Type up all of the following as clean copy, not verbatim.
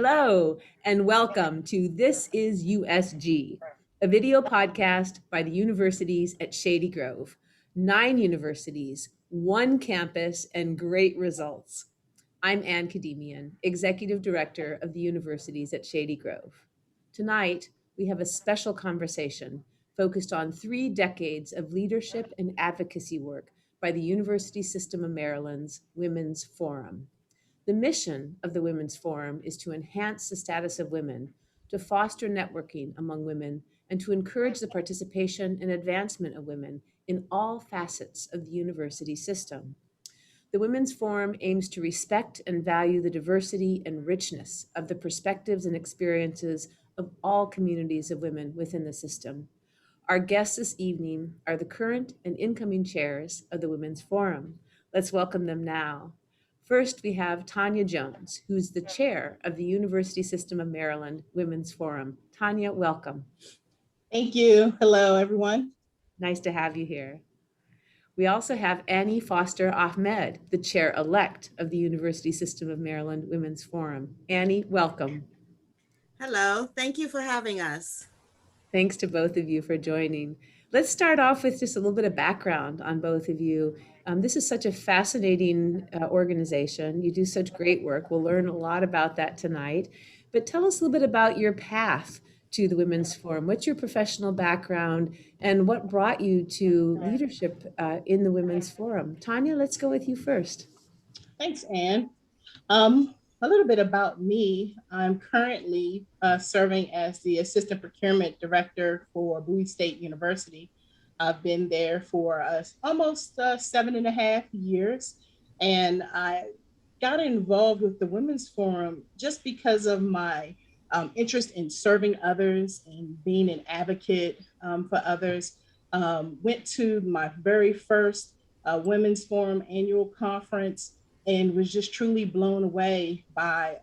Hello, and welcome to This is USG, a video podcast by the universities at Shady Grove. 9 universities, 1 campus, and great results. I'm Khademian, Executive Director of the universities at Shady Grove. Tonight, we have a special conversation focused on 3 decades of leadership and advocacy work by the University System of Maryland's Women's Forum. The mission of the Women's Forum is to enhance the status of women, to foster networking among women, and to encourage the participation and advancement of women in all facets of the university system. The Women's Forum aims to respect and value the diversity and richness of the perspectives and experiences of all communities of women within the system. Our guests this evening are the current and incoming chairs of the Women's Forum. Let's welcome them now. First, we have Tanya Jones, who's the chair of the University System of Maryland Women's Forum. Tanya, welcome. Thank you. Hello, everyone. Nice to have you here. We also have Annie Foster Ahmed, the chair-elect of the University System of Maryland Women's Forum. Annie, welcome. Hello, thank you for having us. Thanks to both of you for joining. Let's start off with just a little bit of background on both of you. This is such a fascinating organization. You do such great work. We'll learn a lot about that tonight. But tell us a little bit about your path to the Women's Forum. What's your professional background and what brought you to leadership in the Women's Forum? Tanya, let's go with you first. Thanks, Anne. A little bit about me. I'm currently serving as the Assistant Procurement Director for Bowie State University. I've been there for almost 7.5 years, and I got involved with the Women's Forum just because of my interest in serving others and being an advocate for others. Went to my very first Women's Forum annual conference and was just truly blown away by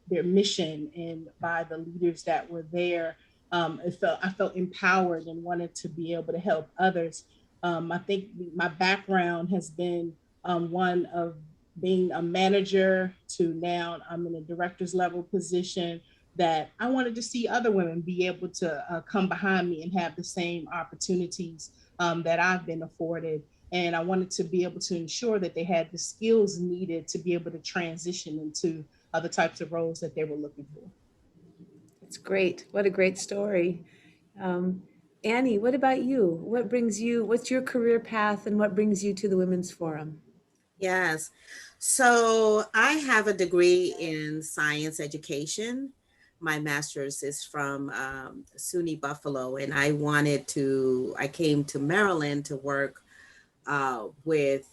their mission and by the leaders that were there. I felt empowered and wanted to be able to help others. I think my background has been one of being a manager to now I'm in a director's level position, that I wanted to see other women be able to come behind me and have the same opportunities that I've been afforded. And I wanted to be able to ensure that they had the skills needed to be able to transition into other types of roles that they were looking for. That's great. What a great story. Annie, what about you? What's your career path and what brings you to the Women's Forum? Yes, so I have a degree in science education. My master's is from SUNY Buffalo, and I came to Maryland to work with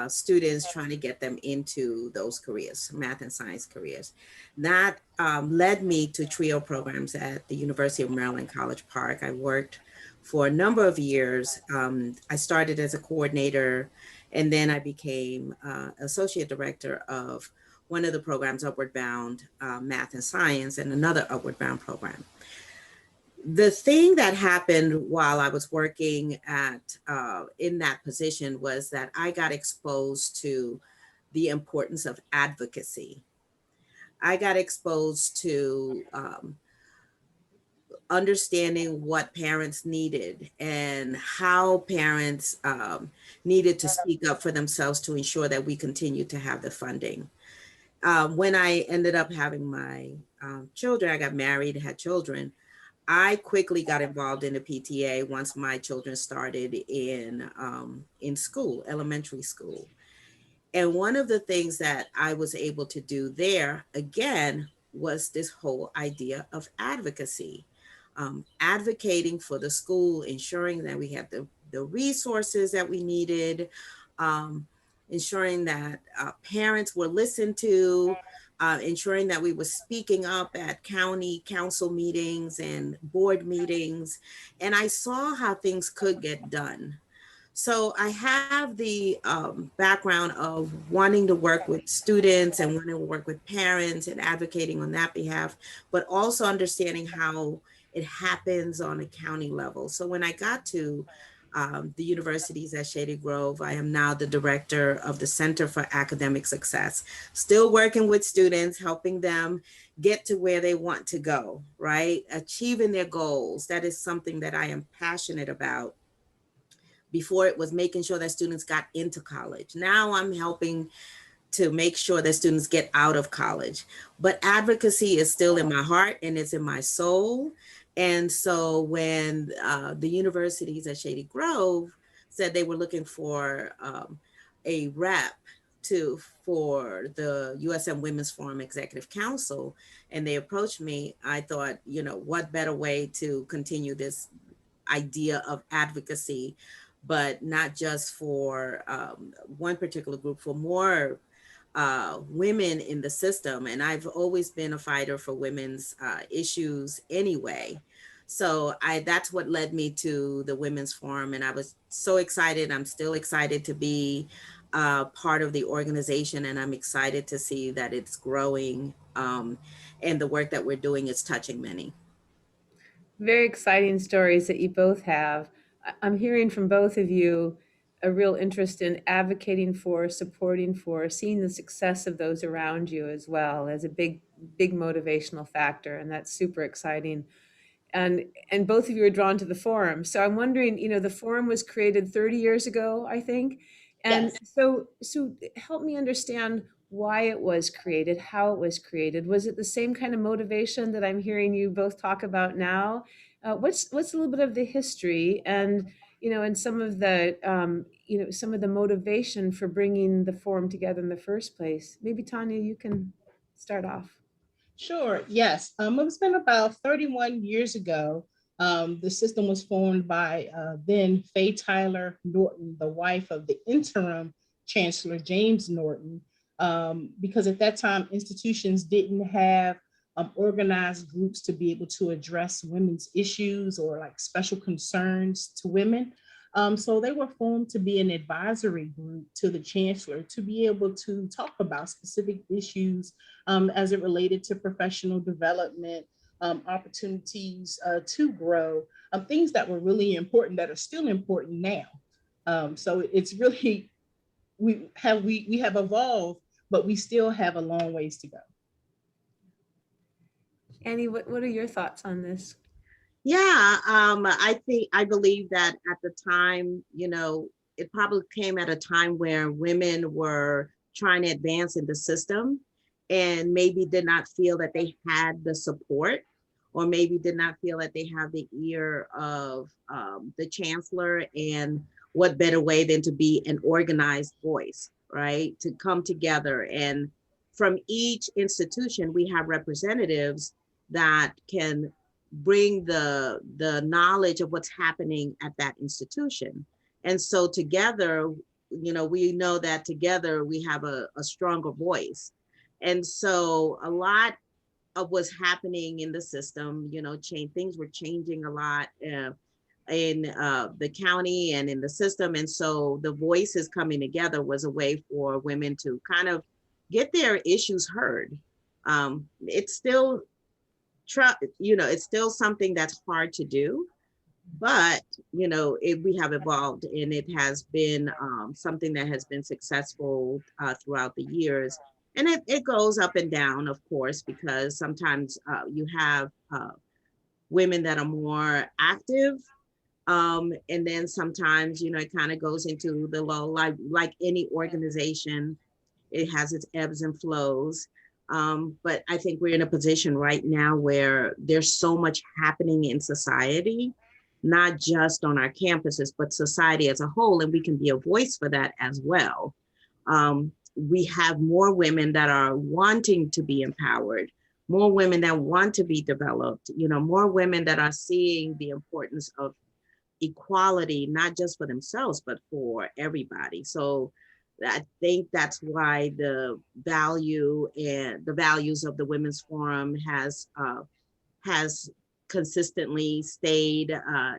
students, trying to get them into those careers, math and science careers. That led me to TRIO programs at the University of Maryland, College Park. I worked for a number of years. I started as a coordinator, and then I became associate director of one of the programs, Upward Bound Math and Science, and another Upward Bound program. The thing that happened while I was working in that position was that I got exposed to the importance of advocacy. I got exposed to understanding what parents needed and how parents needed to speak up for themselves to ensure that we continue to have the funding. When I ended up having my children, I got married, had children, I quickly got involved in the PTA once my children started in school, elementary school. And one of the things that I was able to do there, again, was this whole idea of advocacy, advocating for the school, ensuring that we had the resources that we needed, ensuring that parents were listened to, ensuring that we were speaking up at county council meetings and board meetings. And I saw how things could get done. So I have the background of wanting to work with students and wanting to work with parents and advocating on that behalf, but also understanding how it happens on a county level. So when I got to the universities at Shady Grove. I am now the director of the Center for Academic Success, still working with students, helping them get to where they want to go, right? Achieving their goals. That is something that I am passionate about. Before, it was making sure that students got into college. Now I'm helping to make sure that students get out of college. But advocacy is still in my heart and it's in my soul. And so when the universities at Shady Grove said they were looking for a rep for the USM Women's Forum Executive Council, and they approached me, I thought, what better way to continue this idea of advocacy, but not just for one particular group, for more women in the system. And I've always been a fighter for women's issues anyway. So that's what led me to the Women's Forum. And I was so excited. I'm still excited to be part of the organization. And I'm excited to see that it's growing and the work that we're doing is touching many. Very exciting stories that you both have. I'm hearing from both of you a real interest in advocating for, supporting for, seeing the success of those around you as well as a big motivational factor, and that's super exciting. And both of you are drawn to the forum. So I'm wondering, the forum was created 30 years ago, I think. And Yes. so help me understand why it was created, how it was created. Was it the same kind of motivation that I'm hearing you both talk about now? What's a little bit of the history and some of the some of the motivation for bringing the forum together in the first place? Maybe Tanya, you can start off. Sure, yes. It's been about 31 years ago. The system was formed by then Faye Tyler Norton, the wife of the interim Chancellor James Norton, because at that time, institutions didn't have organized groups to be able to address women's issues or like special concerns to women. So they were formed to be an advisory group to the chancellor to be able to talk about specific issues as it related to professional development, opportunities to grow, things that were really important that are still important now. So it's really, we have evolved, but we still have a long ways to go. Annie, what are your thoughts on this? Yeah, I believe that at the time, it probably came at a time where women were trying to advance in the system and maybe did not feel that they had the support, or maybe did not feel that they have the ear of the chancellor. And what better way than to be an organized voice, right? To come together, and from each institution, we have representatives that can bring the knowledge of what's happening at that institution. And so together, we know that together we have a stronger voice. And so a lot of what's happening in the system, things were changing a lot in the county and in the system. And so the voices coming together was a way for women to kind of get their issues heard. It's still it's still something that's hard to do, but we have evolved, and it has been something that has been successful throughout the years. And it goes up and down, of course, because sometimes you have women that are more active, and then sometimes it kind of goes into the low, like any organization. It has its ebbs and flows. But I think we're in a position right now where there's so much happening in society, not just on our campuses, but society as a whole, and we can be a voice for that as well. We have more women that are wanting to be empowered, more women that want to be developed, more women that are seeing the importance of equality, not just for themselves, but for everybody. So I think that's why the value and the values of the Women's Forum has consistently stayed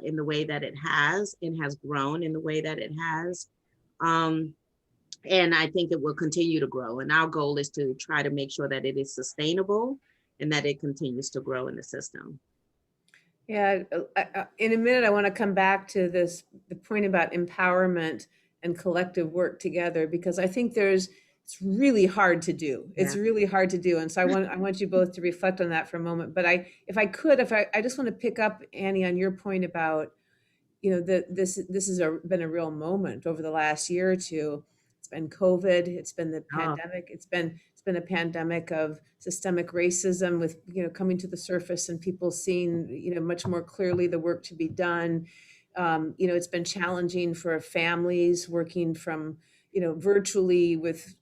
in the way that it has, and has grown in the way that it has. And I think it will continue to grow. And our goal is to try to make sure that it is sustainable and that it continues to grow in the system. Yeah, in a minute, I want to come back to the point about empowerment and collective work together, because I think it's really hard to do. It's Yeah. really hard to do. And so I want you both to reflect on that for a moment. But I just want to pick up, Annie, on your point about, this has been a real moment over the last year or two. It's been COVID, it's been the Oh, pandemic, it's been a pandemic of systemic racism with, coming to the surface and people seeing, much more clearly the work to be done. It's been challenging for families working from, virtually with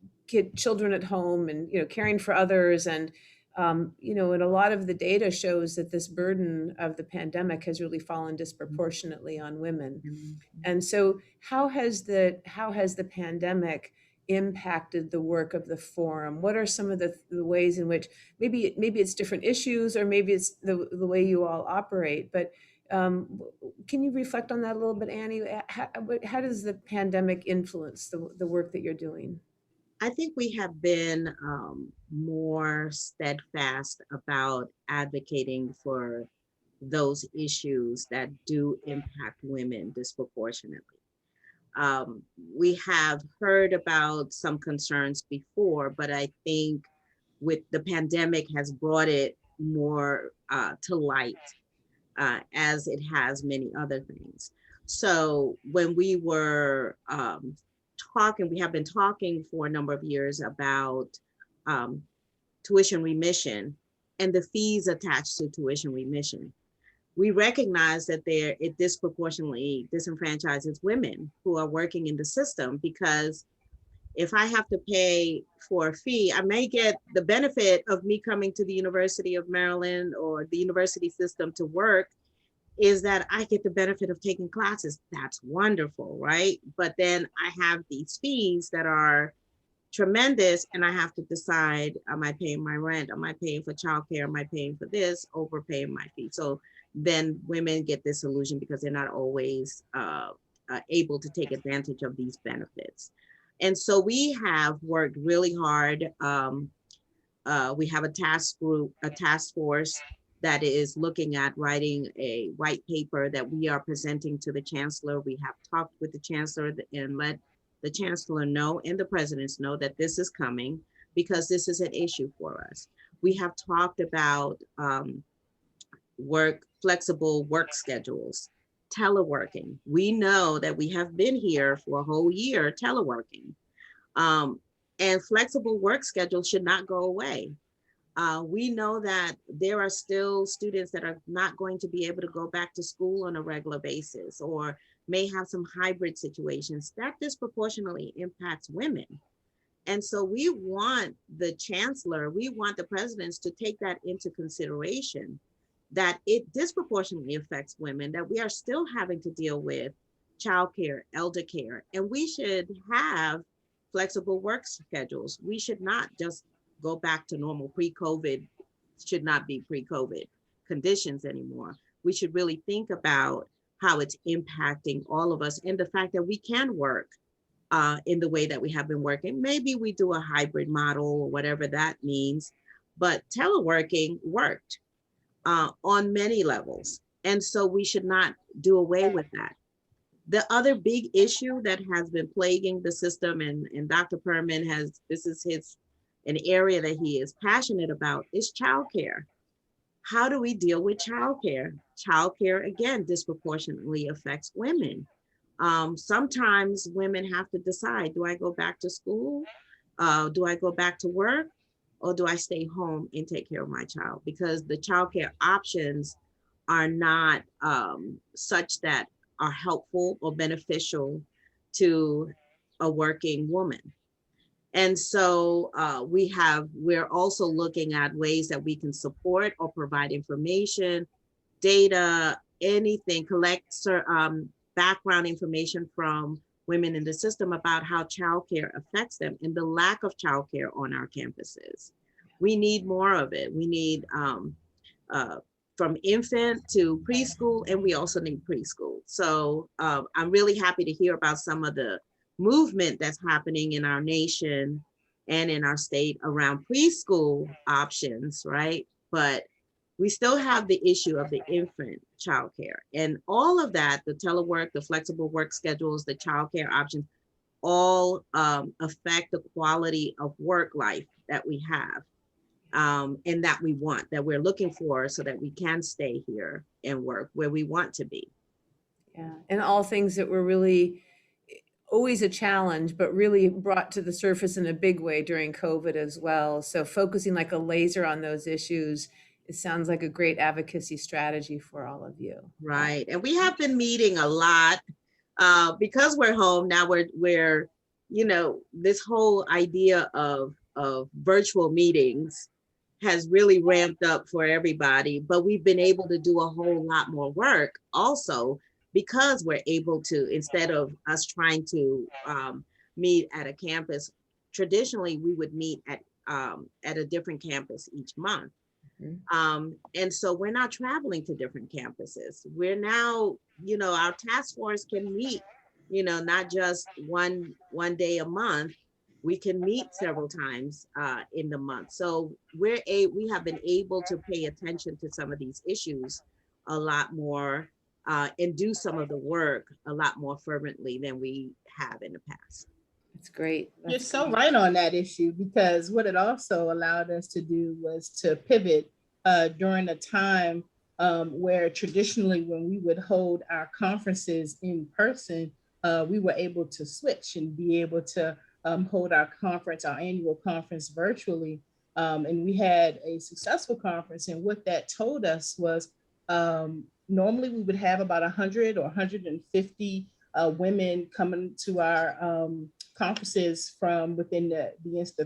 children at home and, caring for others. And a lot of the data shows that this burden of the pandemic has really fallen disproportionately on women. mhm. And so, how has the pandemic impacted the work of the forum? What are some of the ways in which maybe it's different issues, or maybe it's the way you all operate? But can you reflect on that a little bit, Annie? How does the pandemic influence the work that you're doing? I think we have been more steadfast about advocating for those issues that do impact women disproportionately. We have heard about some concerns before, but I think with the pandemic has brought it more to light, as it has many other things. So when we were talking, we have been talking for a number of years about um, tuition remission and the fees attached to tuition remission. We recognize that it disproportionately disenfranchises women who are working in the system, because if I have to pay for a fee, I may get the benefit of me coming to the University of Maryland or the university system to work, is that I get the benefit of taking classes. That's wonderful, right? But then I have these fees that are tremendous, and I have to decide, am I paying my rent? Am I paying for childcare? Am I paying for this? Overpaying my fee. So then women get disillusioned because they're not always able to take advantage of these benefits. And so we have worked really hard. We have a task force that is looking at writing a white paper that we are presenting to the chancellor. We have talked with the chancellor and let the chancellor know and the presidents know that this is coming, because this is an issue for us. We have talked about flexible work schedules, teleworking. We know that we have been here for a whole year teleworking, um, and flexible work schedules should not go away. We know that there are still students that are not going to be able to go back to school on a regular basis, or may have some hybrid situations that disproportionately impacts women. And so we want the chancellor, we want the presidents to take that into consideration, that it disproportionately affects women, that we are still having to deal with childcare, elder care, and we should have flexible work schedules. We should not just go back to normal pre-COVID, should not be pre-COVID conditions anymore. We should really think about how it's impacting all of us, and the fact that we can work in the way that we have been working. Maybe we do a hybrid model or whatever that means, but teleworking worked on many levels. And so we should not do away with that. The other big issue that has been plaguing the system, and Dr. Perman this is an area that he is passionate about, is childcare. How do we deal with childcare? Childcare, again, disproportionately affects women. Sometimes women have to decide, do I go back to school? Do I go back to work? Or do I stay home and take care of my child? Because the childcare options are not such that are helpful or beneficial to a working woman. And so we're also looking at ways that we can support or provide information, data, anything, collect background information from women in the system about how childcare affects them and the lack of childcare on our campuses. We need more of it. We need uh, from infant to preschool, and we also need preschool. So I'm really happy to hear about some of the movement that's happening in our nation and in our state around preschool options, right? But we still have the issue of the infant childcare, and all of that, the telework, the flexible work schedules, the childcare options, all affect the quality of work life that we have, and that we want, that we're looking for, so that we can stay here and work where we want to be. Yeah, and all things that were really always a challenge, but really brought to the surface in a big way during COVID as well. So focusing like a laser on those issues, it sounds like a great advocacy strategy for all of you. Right. And we have been meeting a lot because we're home now. We're this whole idea of virtual meetings has really ramped up for everybody, but we've been able to do a whole lot more work also, because we're able to, instead of us trying to meet at a campus. Traditionally, we would meet at a different campus each month. And so we're not traveling to different campuses. We're now, our task force can meet, not just one day a month. We can meet several times in the month. So we have been able to pay attention to some of these issues a lot more, and do some of the work a lot more fervently than we have in the past. That's great. You're so right on that issue, because what it also allowed us to do was to pivot during a time where traditionally when we would hold our conferences in person, we were able to switch and be able to hold our annual conference virtually. And we had a successful conference. And what that told us was normally we would have about 100 or 150 women coming to our conferences from within the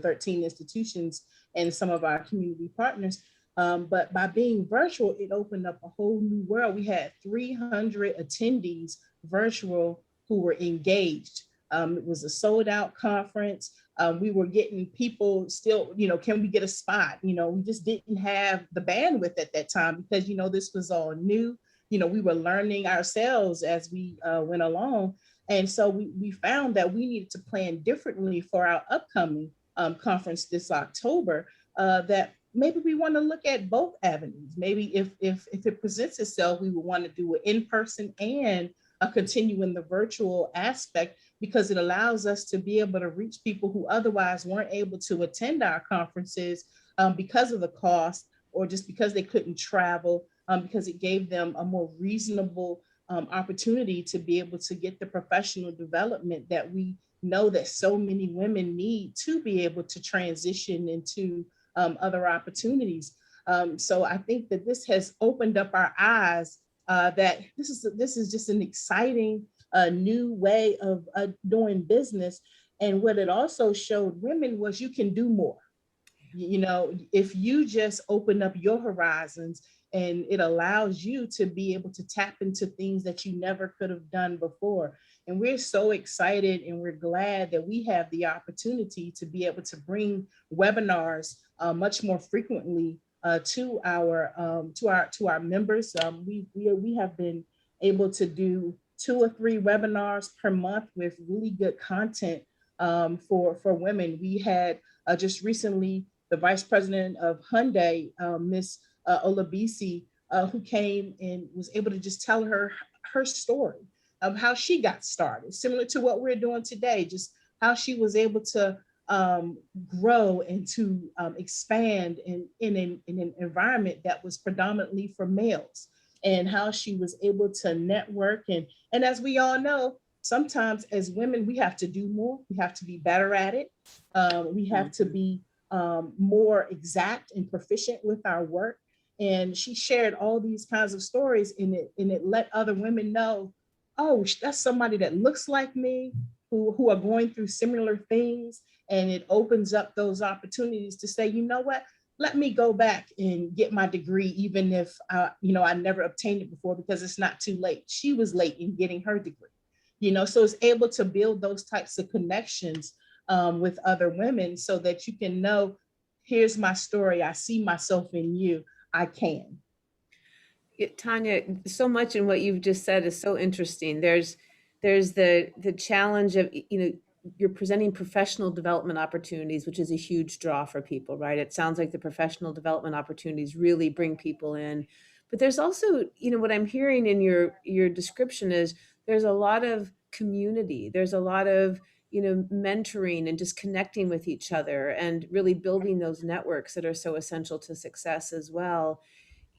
13 institutions and some of our community partners. But by being virtual, it opened up a whole new world. We had 300 attendees virtual who were engaged. It was a sold out conference. We were getting people still, can we get a spot? We just didn't have the bandwidth at that time because, this was all new. We were learning ourselves as we went along. And so we found that we needed to plan differently for our upcoming conference this October, that maybe we want to look at both avenues. Maybe if it presents itself, we would want to do it in person and continue in the virtual aspect, because it allows us to be able to reach people who otherwise weren't able to attend our conferences because of the cost, or just because they couldn't travel, because it gave them a more reasonable opportunity to be able to get the professional development that we know that so many women need to be able to transition into other opportunities. So I think that this has opened up our eyes, that this is just an exciting new way of doing business. And what it also showed women was you can do more. If you just open up your horizons, and it allows you to be able to tap into things that you never could have done before. And we're so excited, and we're glad that we have the opportunity to be able to bring webinars much more frequently to our members. We have been able to do 2 or 3 webinars per month with really good content for women. We had just recently the vice president of Hyundai, Miss Olabisi, who came and was able to just tell her story of how she got started, similar to what we're doing today, just how she was able to grow and to expand in an environment that was predominantly for males, and how she was able to network. And as we all know, sometimes as women, we have to do more, we have to be better at it. We have to be more exact and proficient with our work. And she shared all these kinds of stories in it, and it let other women know, oh, that's somebody that looks like me, who are going through similar things. And it opens up those opportunities to say, you know what, let me go back and get my degree, even if I never obtained it before, because it's not too late. She was late in getting her degree, so it's able to build those types of connections with other women, so that you can know, here's my story. I see myself in you. I can. Tanya, so much in what you've just said is so interesting. There's the challenge of, you're presenting professional development opportunities, which is a huge draw for people, right? It sounds like the professional development opportunities really bring people in. But there's also, what I'm hearing in your description is there's a lot of community. There's a lot of, mentoring and just connecting with each other and really building those networks that are so essential to success as well.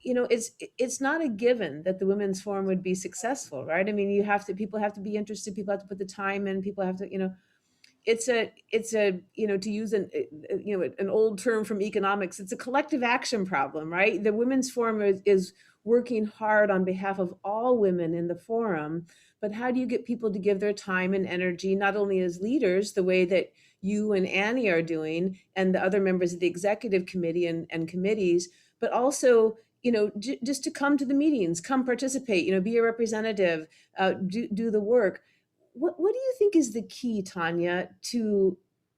It's not a given that the women's forum would be successful, right? I mean, people have to be interested, people have to put the time in, people have to, it's a to use an old term from economics, it's a collective action problem, right? The women's forum is working hard on behalf of all women in the forum, but how do you get people to give their time and energy, not only as leaders, the way that you and Annie are doing, and the other members of the executive committee and committees, but also just to come to the meetings, come participate, be a representative, do the work. What do you think is the key, Tanya, to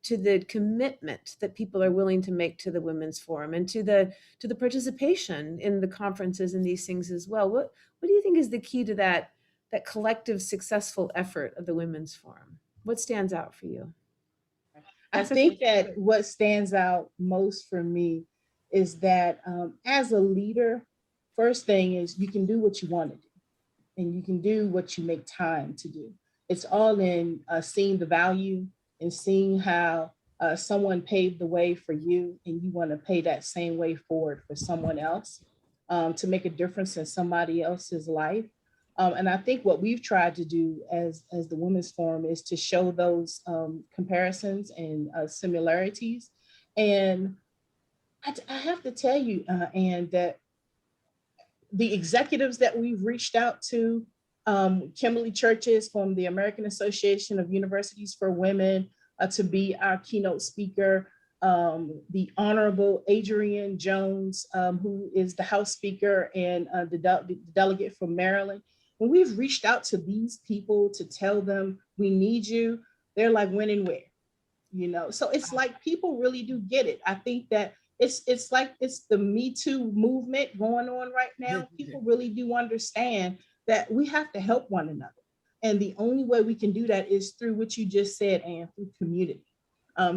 the commitment that people are willing to make to the Women's Forum and to the participation in the conferences and these things as well? What do you think is the key to that collective successful effort of the Women's Forum? What stands out for you? I think that what stands out most for me is that as a leader, first thing is you can do what you want to do, and you can do what you make time to do. It's all in seeing the value and seeing how someone paved the way for you, and you want to pay that same way forward for someone else, to make a difference in somebody else's life. And I think what we've tried to do as the Women's Forum is to show those comparisons and similarities. And I have to tell you, Anne, that the executives that we've reached out to, Kimberly Churches from the American Association of Universities for Women to be our keynote speaker, the Honorable Adrienne Jones, who is the House Speaker and the delegate from Maryland. When we've reached out to these people to tell them we need you, they're like, when and where, So it's like people really do get it. I think that it's like it's the Me Too movement going on right now. People really do understand that we have to help one another. And the only way we can do that is through what you just said, and through community.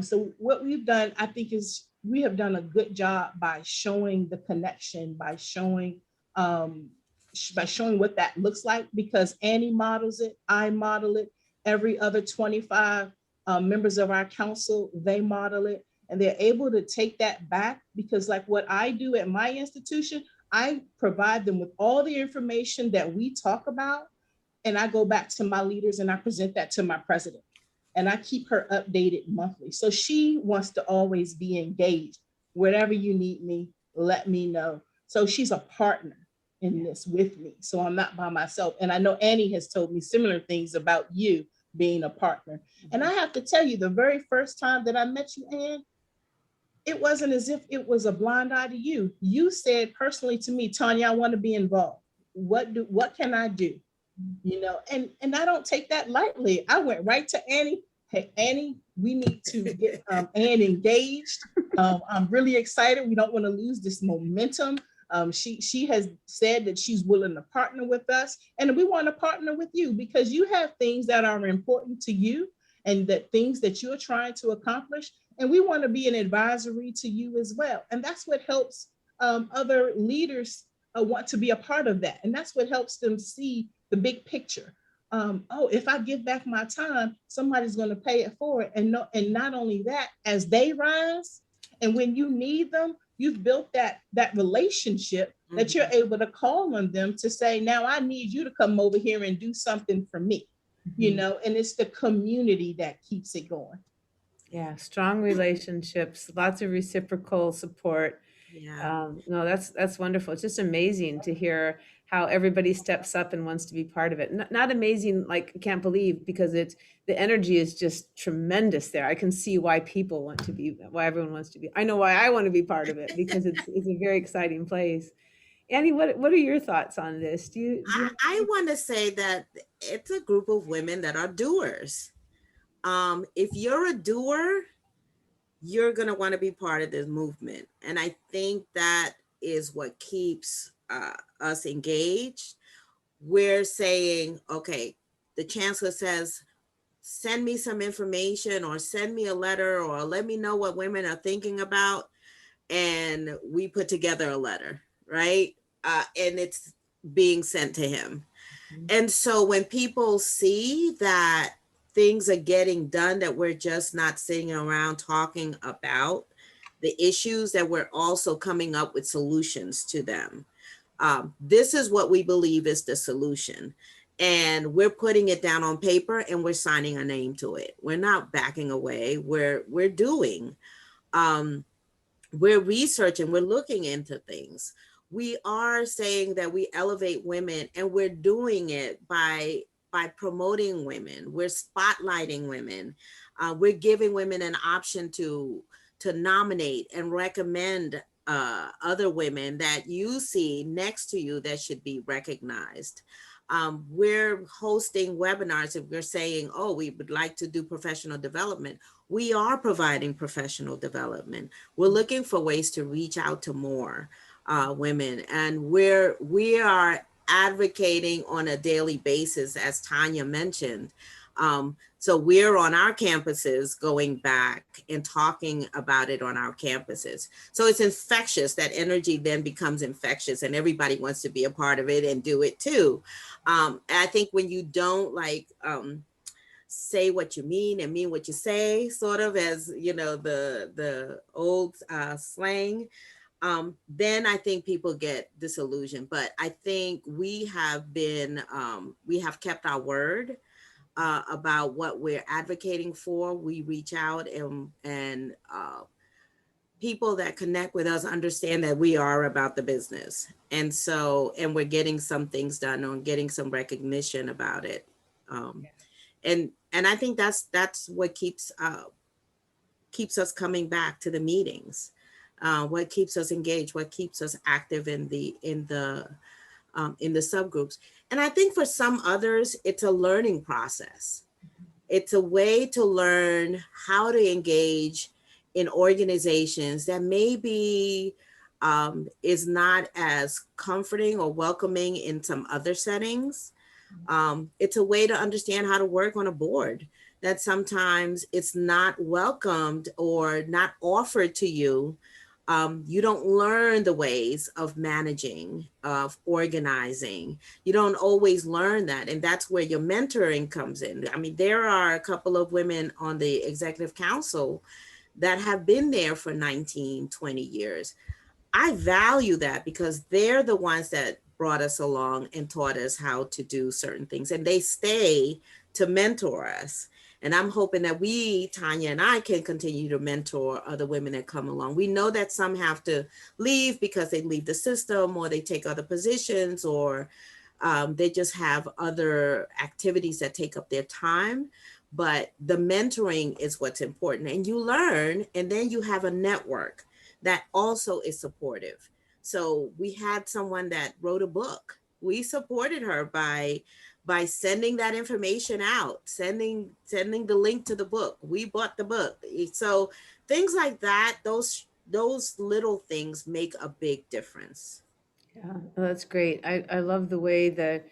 So what we've done, I think, is we have done a good job by showing the connection, by showing what that looks like, because Annie models it, I model it, every other 25 members of our council, they model it, and they're able to take that back, because like what I do at my institution, I provide them with all the information that we talk about, and I go back to my leaders and I present that to my president, and I keep her updated monthly. So she wants to always be engaged. Wherever you need me, let me know. So she's a partner in this with me. So I'm not by myself. And I know Annie has told me similar things about you being a partner. And I have to tell you, the very first time that I met you, Anne, it wasn't as if it was a blind eye to you. You said personally to me, Tanya, I want to be involved. What can I do? And I don't take that lightly. I went right to Annie. Hey, Annie, we need to get Anne engaged. I'm really excited. We don't want to lose this momentum. She has said that she's willing to partner with us, and we want to partner with you because you have things that are important to you and that things that you're trying to accomplish, and we want to be an advisory to you as well. And that's what helps other leaders want to be a part of that, and that's what helps them see the big picture. If I give back my time, somebody's going to pay it forward, and not only that, as they rise, and when you need them, you've built that relationship that you're able to call on them to say, now I need you to come over here and do something for me, and it's the community that keeps it going. Yeah, strong relationships, lots of reciprocal support. Yeah. No, that's wonderful. It's just amazing to hear how everybody steps up and wants to be part of it. Not amazing, like I can't believe, because the energy is just tremendous there. I can see why everyone wants to be. I know why I want to be part of it, because it's a very exciting place. Annie, what are your thoughts on this? I want to say that it's a group of women that are doers. If you're a doer, you're going to want to be part of this movement. And I think that is what keeps us engaged. We're saying, okay, the chancellor says send me some information or send me a letter or let me know what women are thinking about. And we put together a letter, right? And it's being sent to him. And so when people see that things are getting done, that we're just not sitting around talking about the issues, that we're also coming up with solutions to them. This is what we believe is the solution. And we're putting it down on paper and we're signing a name to it. We're not backing away. We're doing. We're researching, we're looking into things. We are saying that we elevate women, and we're doing it by promoting women. We're spotlighting women. We're giving women an option to nominate and recommend other women that you see next to you that should be recognized. We're hosting webinars. If we're saying, oh, we would like to do professional development, we are providing professional development. We're looking for ways to reach out to more women, and we are advocating on a daily basis, as Tanya mentioned. So we're on our campuses going back and talking about it on our campuses. So it's infectious. That energy then becomes infectious, and everybody wants to be a part of it and do it too. I think when you don't say what you mean and mean what you say, sort of, as you know, the old slang, then I think people get disillusioned. But I think we have kept our word about what we're advocating for. We reach out, and people that connect with us understand that we are about the business. And so, and we're getting some things done or getting some recognition about it. And I think that's what keeps us coming back to the meetings, what keeps us engaged, what keeps us active in the subgroups. And I think for some others, it's a learning process. It's a way to learn how to engage in organizations that maybe is not as comforting or welcoming in some other settings. It's a way to understand how to work on a board that sometimes it's not welcomed or not offered to you. You don't learn the ways of managing, of organizing. You don't always learn that. And that's where your mentoring comes in. I mean, there are a couple of women on the executive council that have been there for 19, 20 years. I value that because they're the ones that brought us along and taught us how to do certain things, and they stay to mentor us. And I'm hoping that we, Tanya and I, can continue to mentor other women that come along. We know that some have to leave because they leave the system, or they take other positions, or they just have other activities that take up their time. But the mentoring is what's important. And you learn, and then you have a network that also is supportive. So we had someone that wrote a book. We supported her by sending that information out, sending the link to the book. We bought the book. So things like that, those little things make a big difference. Yeah, that's great. I love the way the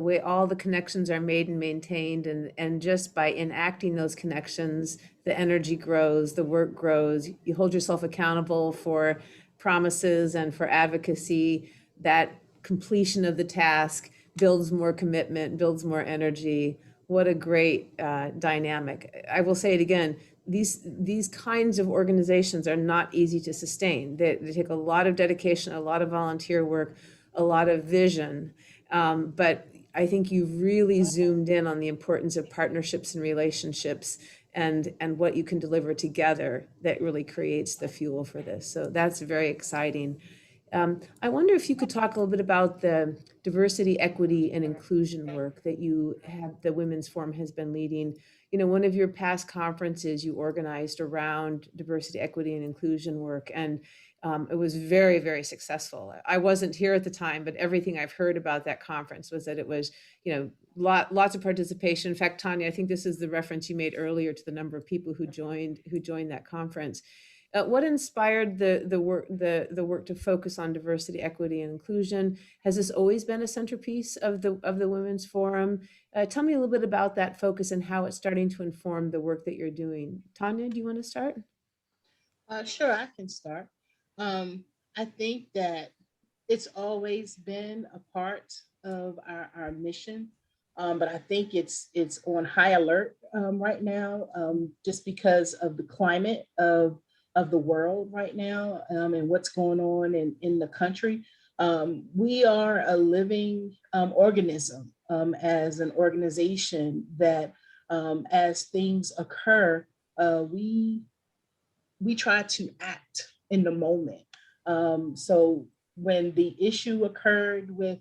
way all the connections are made and maintained, and just by enacting those connections, the energy grows, the work grows. You hold yourself accountable for promises and for advocacy. That completion of the task builds more commitment, builds more energy. What a great dynamic. I will say it again, these kinds of organizations are not easy to sustain. They take a lot of dedication, a lot of volunteer work, a lot of vision. But I think you've really zoomed in on the importance of partnerships and relationships, and what you can deliver together that really creates the fuel for this. So that's very exciting. I wonder if you could talk a little bit about the diversity, equity, and inclusion work that you have, the Women's Forum has been leading. You know, one of your past conferences you organized around diversity, equity, and inclusion work, and it was very, very successful. I wasn't here at the time, but everything I've heard about that conference was that it was, lots of participation. In fact, Tanya, I think this is the reference you made earlier to the number of people who joined that conference. What inspired the work to focus on diversity, equity, and inclusion? Has this always been a centerpiece of the Women's Forum? Tell me a little bit about that focus and how it's starting to inform the work that you're doing. Tanya, do you want to start? Sure, I can start. Um, I think that it's always been a part of our mission, but I think it's on high alert right now, just because of the climate of the world right now, and what's going on in the country. We are a living organism, as an organization that, as things occur, we try to act in the moment. So when the issue occurred with,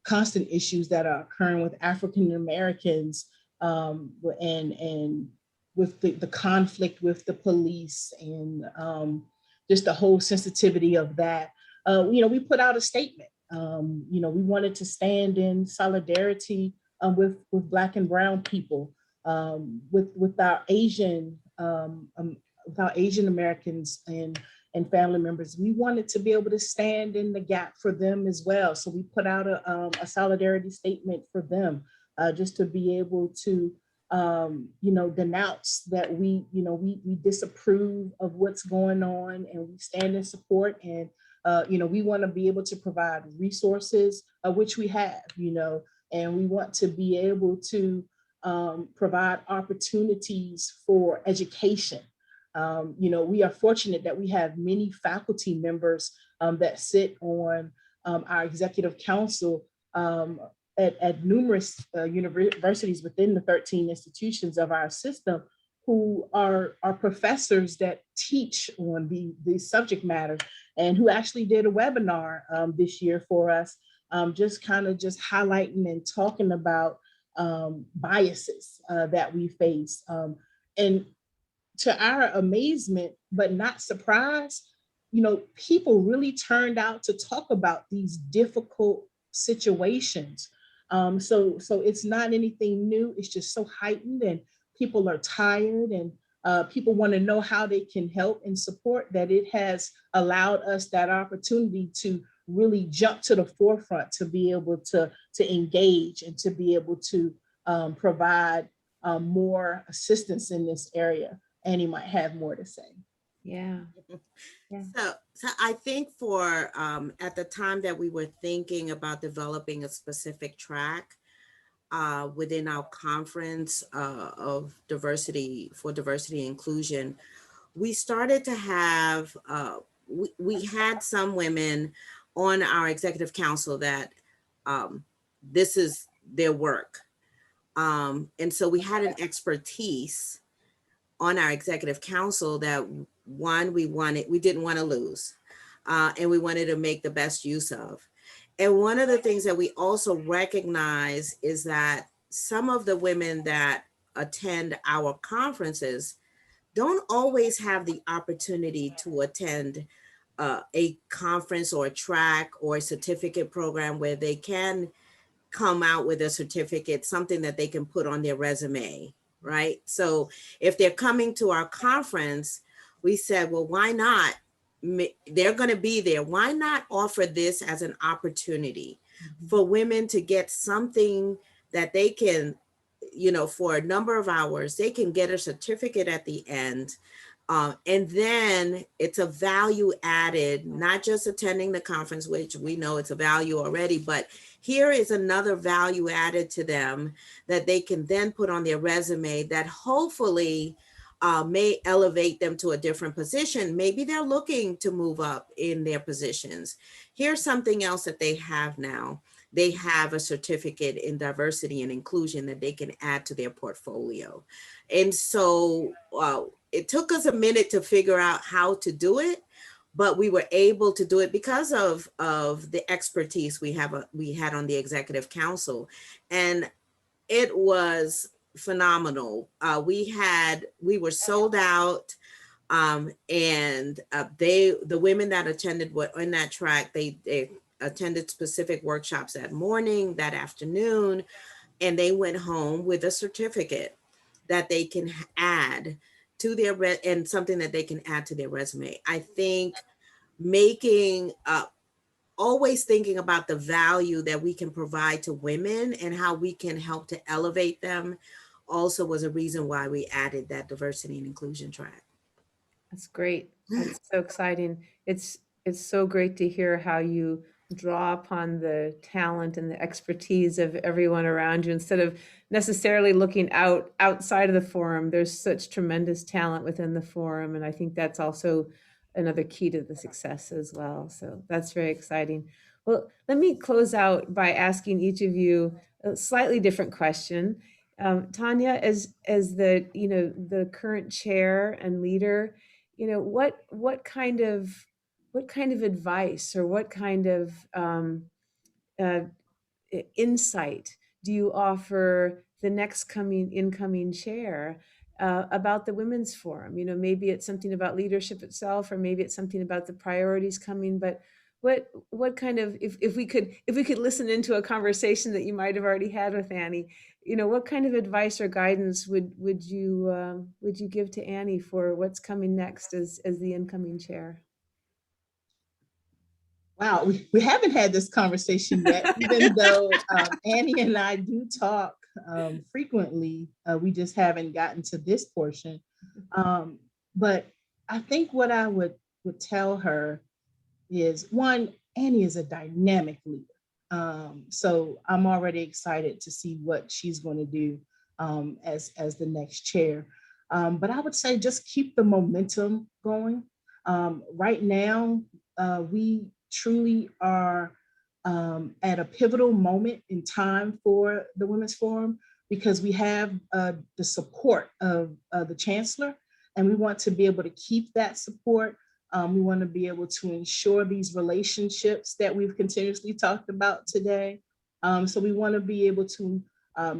constant issues that are occurring with African Americans, and with the conflict with the police, and just the whole sensitivity of that, we put out a statement. We wanted to stand in solidarity, with Black and Brown people, with our Asian, with our Asian Americans and family members. We wanted to be able to stand in the gap for them as well. So we put out a solidarity statement for them, just to be able to, denounce that we disapprove of what's going on, and we stand in support. And we want to be able to provide resources, which we have, and we want to be able to provide opportunities for education. We are fortunate that we have many faculty members that sit on our executive council, at numerous universities within the 13 institutions of our system, who are professors that teach on the subject matter, and who actually did a webinar this year for us, just highlighting and talking about biases that we face. And to our amazement, but not surprise, people really turned out to talk about these difficult situations. So it's not anything new. It's just so heightened, and people are tired, and people want to know how they can help and support, that it has allowed us that opportunity to really jump to the forefront, to be able to engage, and to be able to provide more assistance in this area. Annie might have more to say. Yeah. So I think for at the time that we were thinking about developing a specific track within our conference of diversity and inclusion, we started to have, we had some women on our executive council that this is their work. And so we had an expertise on our executive council that we didn't want to lose, and we wanted to make the best use of. And one of the things that we also recognize is that some of the women that attend our conferences don't always have the opportunity to attend a conference or a track or a certificate program where they can come out with a certificate, something that they can put on their resume, right? So if they're coming to our conference, we said, well, why not? They're going to be there. Why not offer this as an opportunity for women to get something that they can, for a number of hours, they can get a certificate at the end. And then it's a value added, not just attending the conference, which we know it's a value already, but here is another value added to them that they can then put on their resume that hopefully may elevate them to a different position. Maybe they're looking to move up in their positions. Here's something else that they have now. They have a certificate in diversity and inclusion that they can add to their portfolio. And so it took us a minute to figure out how to do it, but we were able to do it because of the expertise we had on the executive council. And it was phenomenal. We were sold out. And the women that attended in that track, they attended specific workshops that morning, that afternoon, and they went home with a certificate that they can add to their and something that they can add to their resume. I think making always thinking about the value that we can provide to women and how we can help to elevate them also was a reason why we added that diversity and inclusion track. That's great. That's so exciting. It's so great to hear how you draw upon the talent and the expertise of everyone around you instead of necessarily looking outside of the forum. There's such tremendous talent within the forum, and I think that's also another key to the success as well. So that's very exciting. Well, let me close out by asking each of you a slightly different question. Tanya, as the the current chair and leader, what kind of advice or what kind of uh, insight do you offer the next incoming chair about the Women's Forum? Maybe it's something about leadership itself, or maybe it's something about the priorities coming. But what kind of, if we could listen into a conversation that you might have already had with Annie, what kind of advice or guidance would you give to Annie for what's coming next as the incoming chair? Wow, we haven't had this conversation yet, even though Annie and I do talk frequently. We just haven't gotten to this portion. But I think what I would tell her is, one, Annie is a dynamic leader. So I'm already excited to see what she's going to do as the next chair. But I would say just keep the momentum going. Right now, we truly are at a pivotal moment in time for the Women's Forum, because we have the support of the Chancellor, and we want to be able to keep that support. We want to be able to ensure these relationships that we've continuously talked about today. So we want to be able to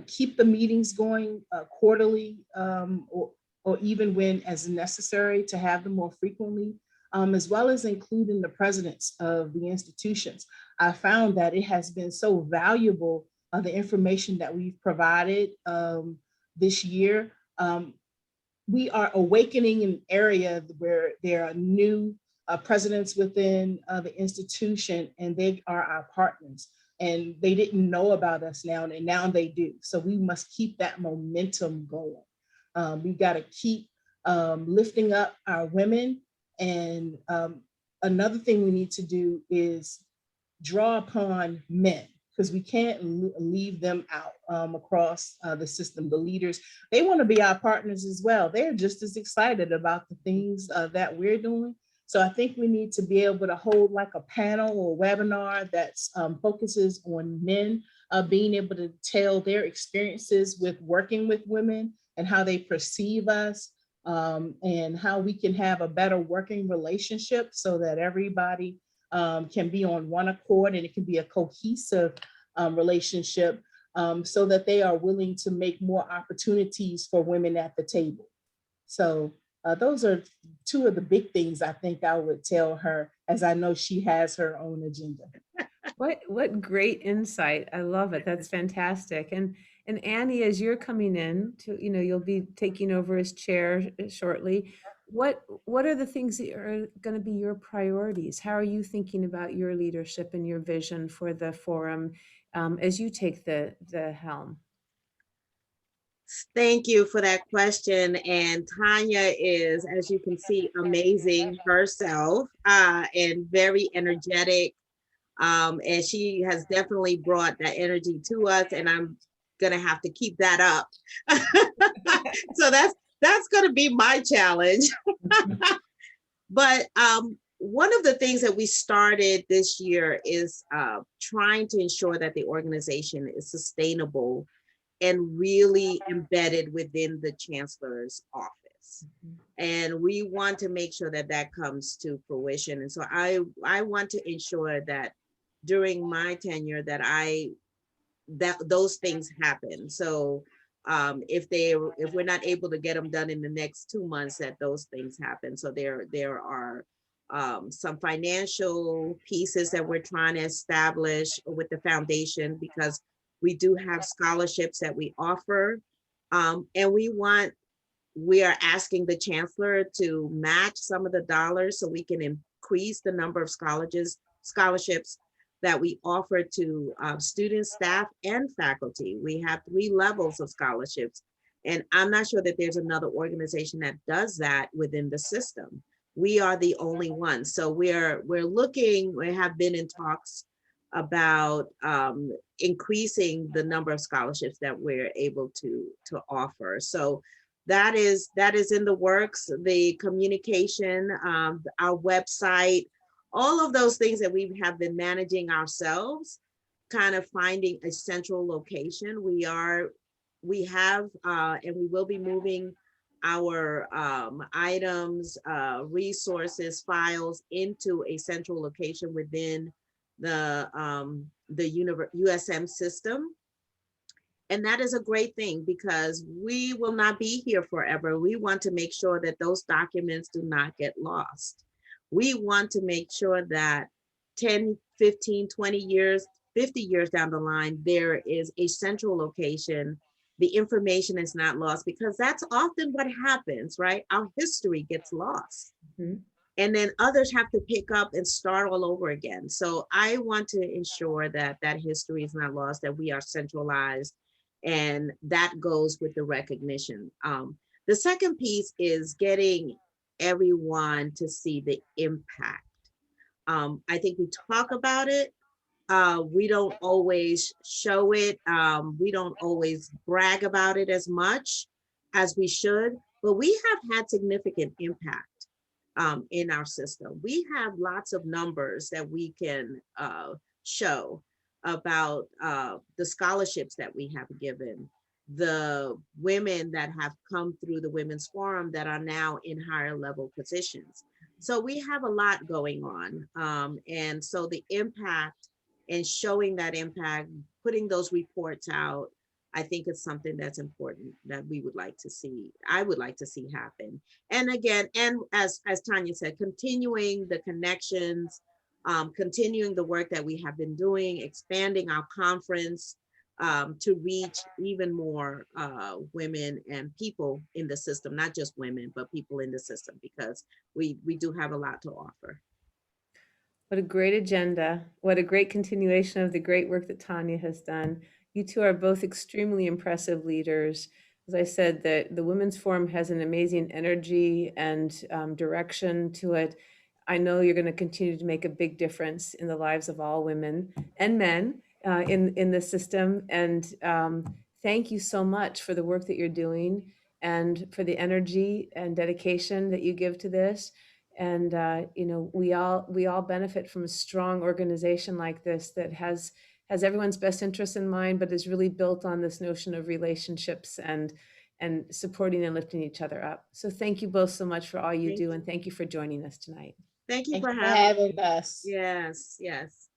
keep the meetings going quarterly, or even when as necessary to have them more frequently, as well as including the presidents of the institutions. I found that it has been so valuable, the information that we've provided this year. We are awakening an area where there are new presidents within the institution, and they are our partners. And they didn't know about us now, and now they do. So we must keep that momentum going. We got to keep lifting up our women. And another thing we need to do is draw upon men, because we can't leave them out across the system. The leaders, they want to be our partners as well. They're just as excited about the things that we're doing. So I think we need to be able to hold like a panel or webinar that focuses on men being able to tell their experiences with working with women and how they perceive us, and how we can have a better working relationship so that everybody can be on one accord, and it can be a cohesive relationship, so that they are willing to make more opportunities for women at the table. So those are two of the big things I think I would tell her, as I know she has her own agenda. What great insight. I love it. That's fantastic. And Annie, as you're coming in to, you'll be taking over as chair shortly. What are the things that are going to be your priorities? How are you thinking about your leadership and your vision for the forum as you take the helm? Thank you for that question. And Tanya is, as you can see, amazing herself and very energetic. And she has definitely brought that energy to us, and I'm gonna have to keep that up. So that's gonna be my challenge. But one of the things that we started this year is trying to ensure that the organization is sustainable and really embedded within the Chancellor's office. And we want to make sure that that comes to fruition. And so I want to ensure that during my tenure that those things happen. So if we're not able to get them done in the next 2 months, that those things happen. So there are some financial pieces that we're trying to establish with the foundation, because we do have scholarships that we offer, and we want we are asking the chancellor to match some of the dollars so we can increase the number of scholarships that we offer to students, staff, and faculty. We have 3 levels of scholarships, and I'm not sure that there's another organization that does that within the system. We are the only one. So we have been in talks about increasing the number of scholarships that we're able to offer. So that is in the works. The communication, our website, all of those things that we have been managing ourselves, kind of finding a central location. We have and we will be moving our items, resources, files into a central location within the USM system. And that is a great thing because we will not be here forever. We want to make sure that those documents do not get lost. We want to make sure that 10, 15, 20 years, 50 years down the line, there is a central location. The information is not lost, because that's often what happens, right? Our history gets lost. Mm-hmm. And then others have to pick up and start all over again. So I want to ensure that that history is not lost, that we are centralized, and that goes with the recognition. The second piece is getting everyone to see the impact. I think we talk about it. We don't always show it. We don't always brag about it as much as we should, but we have had significant impact in our system. We have lots of numbers that we can show about the scholarships that we have given, the women that have come through the Women's Forum that are now in higher level positions. So we have a lot going on. And so the impact and showing that impact, putting those reports out, I think it's something that's important that we would like to see. I would like to see happen. And again, and as Tanya said, continuing the connections, continuing the work that we have been doing, expanding our conference to reach even more women and people in the system, not just women, but people in the system, because we do have a lot to offer. What a great agenda. What a great continuation of the great work that Tanya has done. You two are both extremely impressive leaders. As I said, the Women's Forum has an amazing energy and direction to it. I know you're going to continue to make a big difference in the lives of all women and men in the system. And thank you so much for the work that you're doing and for the energy and dedication that you give to this. And you know, we all benefit from a strong organization like this that has everyone's best interests in mind, but is really built on this notion of relationships and supporting and lifting each other up. So thank you both so much for all you do, and thank you for joining us tonight. Thank you for having us. Yes, yes.